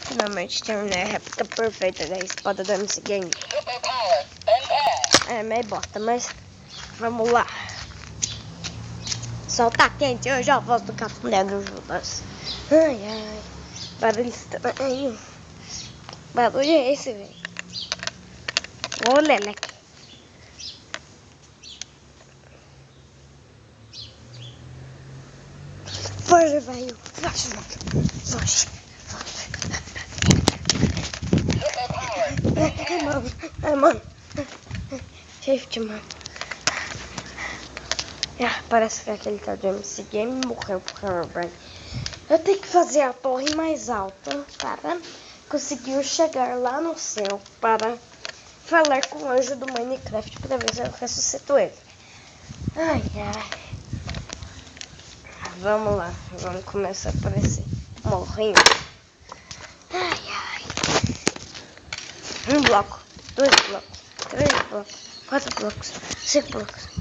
Finalmente terminei a réplica perfeita da espada da MC Gang. É meio bosta, mas vamos lá. Sol tá quente, eu já voz do Cafuné do Judas. Ai, ai. Barulho estranho. Barulho é esse, velho? Ô, Leleque. Foge, velho. Foge, mano. Foge. Ai, mano. Shift, mano. Parece que aquele tal de MC Game morreu por Herobrine. Eu tenho que fazer a torre mais alta para conseguir chegar lá no céu para falar com o anjo do Minecraft para ver se eu ressuscito ele. Ai, ai. Vamos lá, vamos começar por esse morrinho. Ai, ai. 1 bloco, 2 blocos, 3 blocos, 4 blocos, 5 blocos.